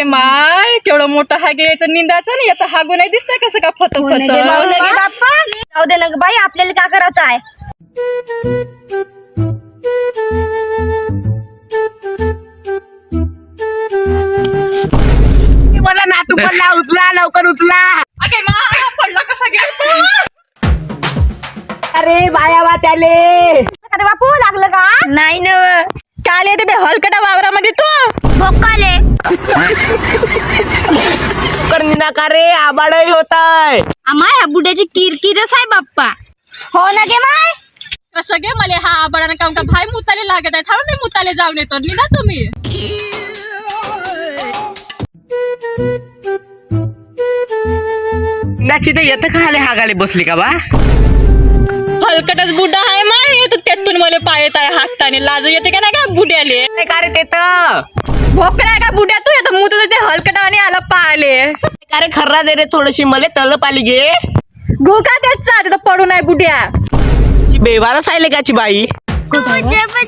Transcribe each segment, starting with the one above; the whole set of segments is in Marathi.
माय केवढं मोठं हागे यायचं निंदाचं नाही आता हागू नाही दिसतंय कसं का फत बाप्पा जाऊ दे ना ग बाई आपल्याला काय करायचं आहे. मला नातू पडला उचला लवकर उचला. अगे मा पडला कसा गेला अरे बाया वाट्याले अरे बापू लागलं का नाही ना काल येते बे हलकटा वावरामध्ये तू भोकाले निंदा का रे आबाळही होताय. आम्हा ह्या बुड्याची किरकिरच आहे बाप्पा. हो ना गे माय कसं गे मला हा आबाडानं काम का भाई मुताले लागत आहे थांब मी मुताले जाऊन येतो निघा तुम्ही. नाची तर येतं का आले हागाले बसली का बा. हलकटच बुड्डा आहे माय येतो त्यातून मला पायत आहे हाताने लाज येते का नाही का बुड्याले का रे ते तर भोकरा का बुड्या तू येतो मुत ते हलकटाने आला पाहिले का रे खर्रा दे रे थोडीशी मला तलप आली गे. घोका त्याचा तिथं पडू नाही बुड्या बेवारच आहे लेकाची बाई. जब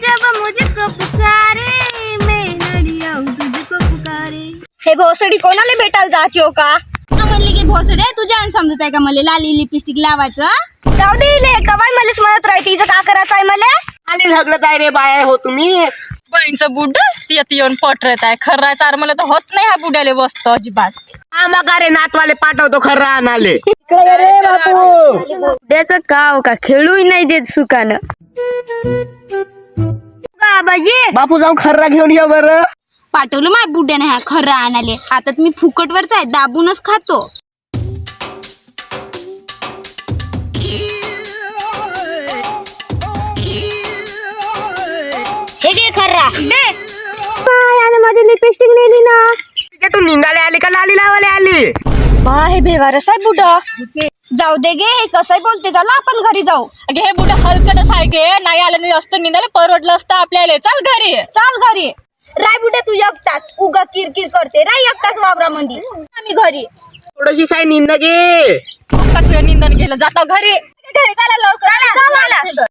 जब मुझको पुकारे मैं लड़िया तुझको पुकारे. हे भोसडी कोणाला भेटायला जायची हो का म्हणली की भोसडे तुझ्या आणि समजत आहे का मला लाली लिपस्टिक लावायचं. जाऊ दे ले कवाय मलाच म्हणत राहते हिचं का करायचं आहे मला. आले झगडत आहे रे बाया हो तुम्ही. बहीणचं बुड्ड येत येऊन पटरत आहे खर्रा चार मला तर होत नाही हा बुड्याले बसतो अजिबात. हा मग रे नातवाले पाठवतो खर्रा आणाले. त्याचं काव का खेळूही नाही देत सुकानं. बाबाजी बापू जाऊन खर्रा घेऊन ये बरं. पाठवलं माझ्या बुड्याने ह्या खरं आणाले आता मी फुकटवरच आहे दाबूनच खातो. हे घे खर्रा दे. माझी लिपस्टिक नेली ना. तू निंदाले आली का लाली लावाले आली. हे बेवारस आहे बुडा. जाऊ दे गे हे कसं बोलते चला आपण घरी जाऊ. अगे हे बुड्ड हलकटच आहे गे नाही आलं नाही असतं निंदाले परवडलं असतं आपल्याला चल घरी. चाल घरी. राय बुड्या तू एकटाच उगा किरकिर करते राय एकटाच वावरामध्ये आम्ही घरी. थोडीशी साई निंदा गे. तुझं निंदन केलं जातो घरी घरी चला लवकर चला.